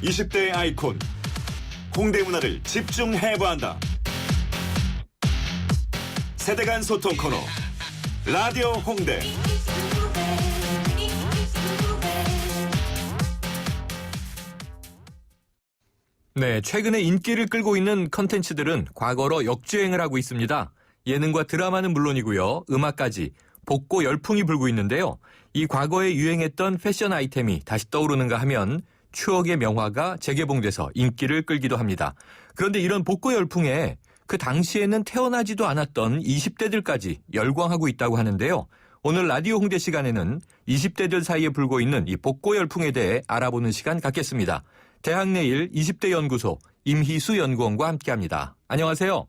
20대의 아이콘 홍대 문화를 집중 해부한다. 세대 간 소통 코너 라디오 홍대. 네, 최근에 인기를 끌고 있는 컨텐츠들은 과거로 역주행을 하고 있습니다. 예능과 드라마는 물론이고요. 음악까지 복고 열풍이 불고 있는데요. 이 과거에 유행했던 패션 아이템이 다시 떠오르는가 하면 추억의 명화가 재개봉돼서 인기를 끌기도 합니다. 그런데 이런 복고 열풍에 그 당시에는 태어나지도 않았던 20대들까지 열광하고 있다고 하는데요. 오늘 라디오 홍대 시간에는 20대들 사이에 불고 있는 이 복고 열풍에 대해 알아보는 시간 갖겠습니다. 대학내일 20대 연구소 임희수 연구원과 함께합니다. 안녕하세요.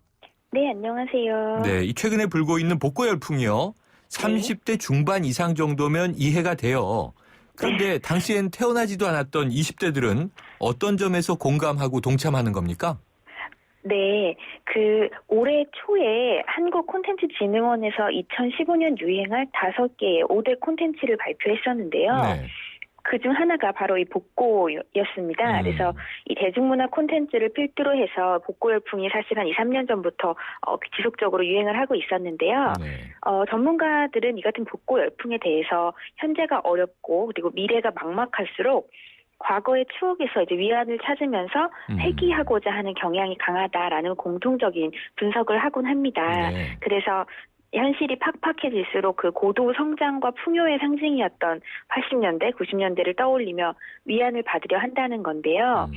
네, 안녕하세요. 네, 이 최근에 불고 있는 복고 열풍이요. 30대 중반 이상 정도면 이해가 돼요. 그런데 당시엔 태어나지도 않았던 20대들은 어떤 점에서 공감하고 동참하는 겁니까? 네, 올해 초에 한국콘텐츠진흥원에서 2015년 유행할 5개의 5대 콘텐츠를 발표했었는데요. 네. 그중 하나가 바로 이 복고였습니다. 그래서 이 대중문화 콘텐츠를 필두로 해서 복고 열풍이 사실 한 2, 3년 전부터 지속적으로 유행을 하고 있었는데요. 네. 전문가들은 이 같은 복고 열풍에 대해서 현재가 어렵고 그리고 미래가 막막할수록 과거의 추억에서 이제 위안을 찾으면서 회귀하고자 하는 경향이 강하다라는 공통적인 분석을 하곤 합니다. 네. 그래서 현실이 팍팍해질수록 그 고도 성장과 풍요의 상징이었던 80년대, 90년대를 떠올리며 위안을 받으려 한다는 건데요.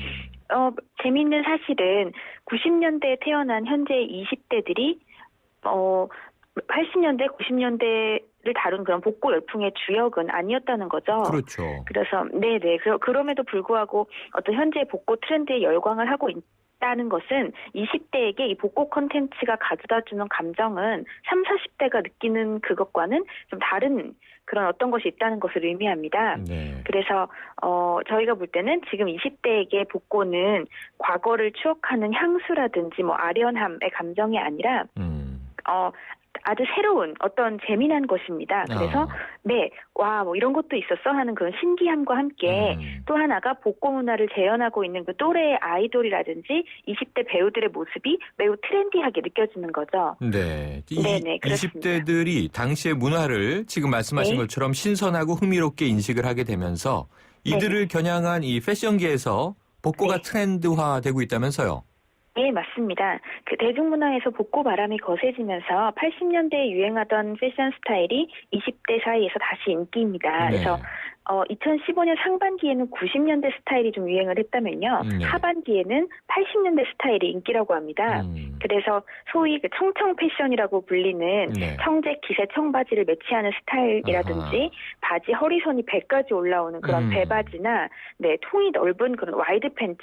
재미있는 사실은 90년대에 태어난 현재 20대들이 80년대, 90년대를 다룬 그런 복고 열풍의 주역은 아니었다는 거죠. 그렇죠. 그래서 네네. 그럼에도 불구하고 어떤 현재 복고 트렌드에 열광을 하고 있다는 것은 20대에게 이 복고 콘텐츠가 가져다주는 감정은 30, 40대가 느끼는 그것과는 좀 다른 그런 어떤 것이 있다는 것을 의미합니다. 네. 그래서 저희가 볼 때는 지금 20대에게 복고는 과거를 추억하는 향수라든지 뭐 아련함의 감정이 아니라 아주 새로운 어떤 재미난 것입니다. 그래서 네, 와, 뭐 이런 것도 있었어 하는 그런 신기함과 함께 또 하나가 복고 문화를 재현하고 있는 그 또래의 아이돌이라든지 20대 배우들의 모습이 매우 트렌디하게 느껴지는 거죠. 네. 네네, 그렇습니다. 20대들이 당시의 문화를 지금 말씀하신 네. 것처럼 신선하고 흥미롭게 인식을 하게 되면서 이들을 겨냥한 이 패션계에서 복고가 네. 트렌드화되고 있다면서요? 네, 맞습니다. 그 대중문화에서 복고 바람이 거세지면서 80년대에 유행하던 패션 스타일이 20대 사이에서 다시 인기입니다. 네. 그래서 2015년 상반기에는 90년대 스타일이 좀 유행을 했다면요. 네. 하반기에는 80년대 스타일이 인기라고 합니다. 그래서 소위 그 청청 패션이라고 불리는 네. 청재 기세 청바지를 매치하는 스타일이라든지 바지 허리선이 배까지 올라오는 그런 배바지나 네, 통이 넓은 그런 와이드 팬츠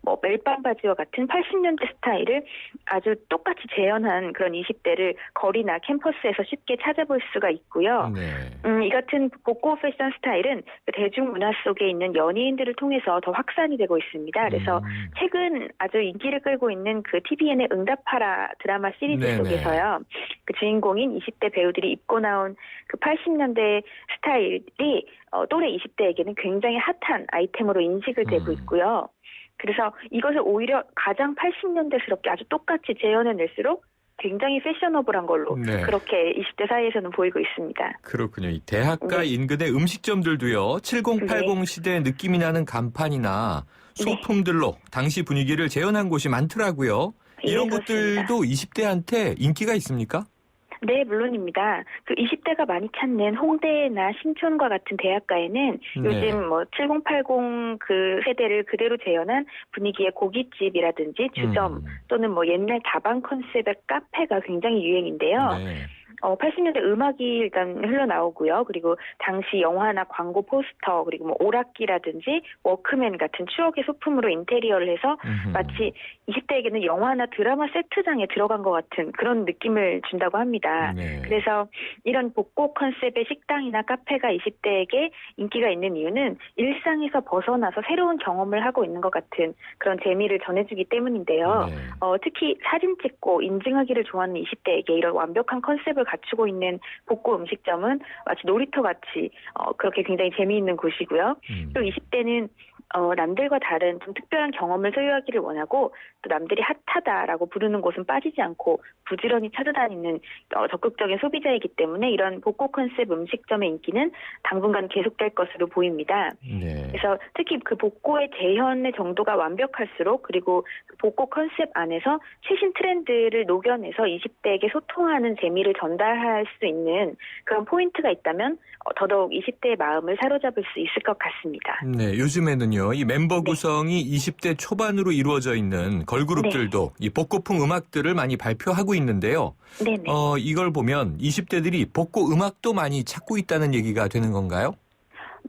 뭐 멜빵 바지와 같은 80년대 스타일을 아주 똑같이 재현한 그런 20대를 거리나 캠퍼스에서 쉽게 찾아볼 수가 있고요. 네. 이 같은 복고 패션 스타일은 대중문화 속에 있는 연예인들을 통해서 더 확산이 되고 있습니다. 그래서 최근 아주 인기를 끌고 있는 그 TVN의 응답하라 드라마 시리즈 네네. 속에서요. 그 주인공인 20대 배우들이 입고 나온 그 80년대 스타일이 또래 20대에게는 굉장히 핫한 아이템으로 인식을 되고 있고요. 그래서 이것을 오히려 가장 80년대스럽게 아주 똑같이 재현해낼수록 굉장히 패셔너블한 걸로 네. 그렇게 20대 사이에서는 보이고 있습니다. 그렇군요. 이 대학가 네. 인근의 음식점들도요. 7080 시대의 느낌이 나는 간판이나 소품들로 당시 분위기를 재현한 곳이 많더라고요. 이런 예, 그렇습니다. 것들도 20대한테 인기가 있습니까? 네, 물론입니다. 그 20대가 많이 찾는 홍대나 신촌과 같은 대학가에는 요즘 뭐 7080 그 세대를 그대로 재현한 분위기의 고깃집이라든지 주점 또는 뭐 옛날 다방 컨셉의 카페가 굉장히 유행인데요. 네. 80년대 음악이 일단 흘러나오고요. 그리고 당시 영화나 광고 포스터 그리고 뭐 오락기라든지 워크맨 같은 추억의 소품으로 인테리어를 해서 마치 20대에게는 영화나 드라마 세트장에 들어간 것 같은 그런 느낌을 준다고 합니다. 네. 그래서 이런 복고 컨셉의 식당이나 카페가 20대에게 인기가 있는 이유는 일상에서 벗어나서 새로운 경험을 하고 있는 것 같은 그런 재미를 전해주기 때문인데요. 네. 특히 사진 찍고 인증하기를 좋아하는 20대에게 이런 완벽한 컨셉을 갖추고 있는 복고 음식점은 마치 놀이터같이 그렇게 굉장히 재미있는 곳이고요. 또 20대는 남들과 다른 좀 특별한 경험을 소유하기를 원하고 또 남들이 핫하다라고 부르는 곳은 빠지지 않고 부지런히 찾아다니는 적극적인 소비자이기 때문에 이런 복고 컨셉 음식점의 인기는 당분간 계속될 것으로 보입니다. 네. 그래서 특히 그 복고의 재현의 정도가 완벽할수록 그리고 그 복고 컨셉 안에서 최신 트렌드를 녹여내서 20대에게 소통하는 재미를 전달할 수 있는 그런 포인트가 있다면 더더욱 20대의 마음을 사로잡을 수 있을 것 같습니다. 네, 요즘에는요, 이 멤버 구성이 20대 초반으로 이루어져 있는 걸그룹들도 이 복고풍 음악들을 많이 발표하고 있는데요. 네네. 이걸 보면 20대들이 복고 음악도 많이 찾고 있다는 얘기가 되는 건가요?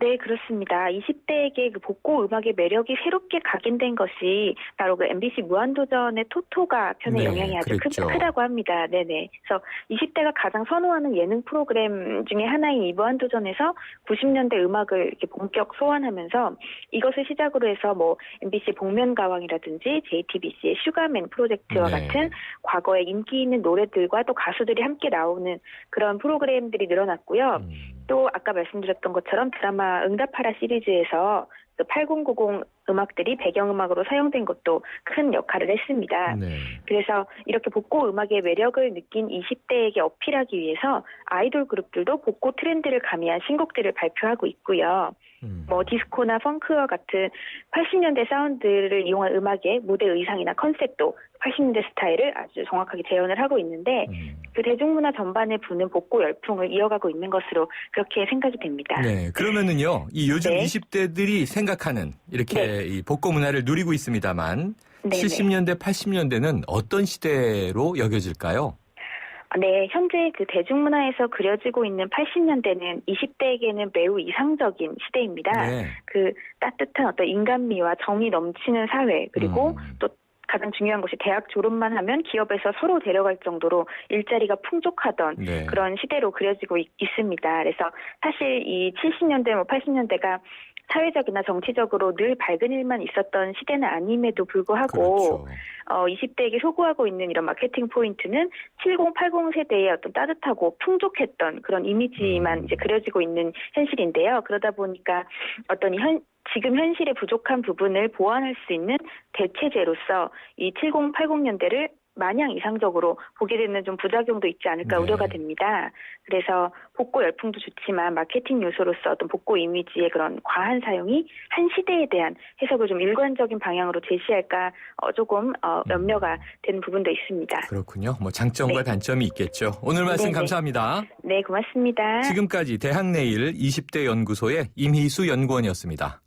네, 그렇습니다. 20대에게 그 복고 음악의 매력이 새롭게 각인된 것이 바로 그 MBC 무한도전의 토토가 편의 네, 영향이 아주 그랬죠. 크다고 합니다. 네네. 그래서 20대가 가장 선호하는 예능 프로그램 중에 하나인 이 무한도전에서 90년대 음악을 이렇게 본격 소환하면서 이것을 시작으로 해서 뭐 MBC 복면가왕이라든지 JTBC의 슈가맨 프로젝트와 네. 같은 과거에 인기 있는 노래들과 또 가수들이 함께 나오는 그런 프로그램들이 늘어났고요. 또 아까 말씀드렸던 것처럼 드라마 응답하라 시리즈에서 8090 음악들이 배경음악으로 사용된 것도 큰 역할을 했습니다. 네. 그래서 이렇게 복고 음악의 매력을 느낀 20대에게 어필하기 위해서 아이돌 그룹들도 복고 트렌드를 가미한 신곡들을 발표하고 있고요. 뭐 디스코나 펑크와 같은 80년대 사운드를 이용한 음악의 무대 의상이나 컨셉도 80년대 스타일을 아주 정확하게 재현을 하고 있는데 그 대중문화 전반에 부는 복고 열풍을 이어가고 있는 것으로 그렇게 생각이 됩니다. 네, 그러면은요, 이 요즘 네. 20대들이 생각하는 이렇게 이 복고 문화를 누리고 있습니다만, 네네. 70년대, 80년대는 어떤 시대로 여겨질까요? 네, 현재 그 대중문화에서 그려지고 있는 80년대는 20대에게는 매우 이상적인 시대입니다. 네. 그 따뜻한 어떤 인간미와 정이 넘치는 사회, 그리고 또 가장 중요한 것이 대학 졸업만 하면 기업에서 서로 데려갈 정도로 일자리가 풍족하던 네. 그런 시대로 그려지고 있습니다. 그래서 사실 이 70년대, 80년대가 사회적이나 정치적으로 늘 밝은 일만 있었던 시대는 아님에도 불구하고 그렇죠. 20대에게 소구하고 있는 이런 마케팅 포인트는 70, 80 세대의 어떤 따뜻하고 풍족했던 그런 이미지만 이제 그려지고 있는 현실인데요. 그러다 보니까 어떤 지금 현실의 부족한 부분을 보완할 수 있는 대체제로서 이 70, 80년대를 마냥 이상적으로 보게 되는 좀 부작용도 있지 않을까 네. 우려가 됩니다. 그래서 복고 열풍도 좋지만 마케팅 요소로서 어떤 복고 이미지의 그런 과한 사용이 한 시대에 대한 해석을 좀 일관적인 방향으로 제시할까 조금 염려가 되는 부분도 있습니다. 그렇군요. 뭐 장점과 네. 단점이 있겠죠. 오늘 말씀 네네. 감사합니다. 네, 고맙습니다. 지금까지 대학내일 20대 연구소의 임희수 연구원이었습니다.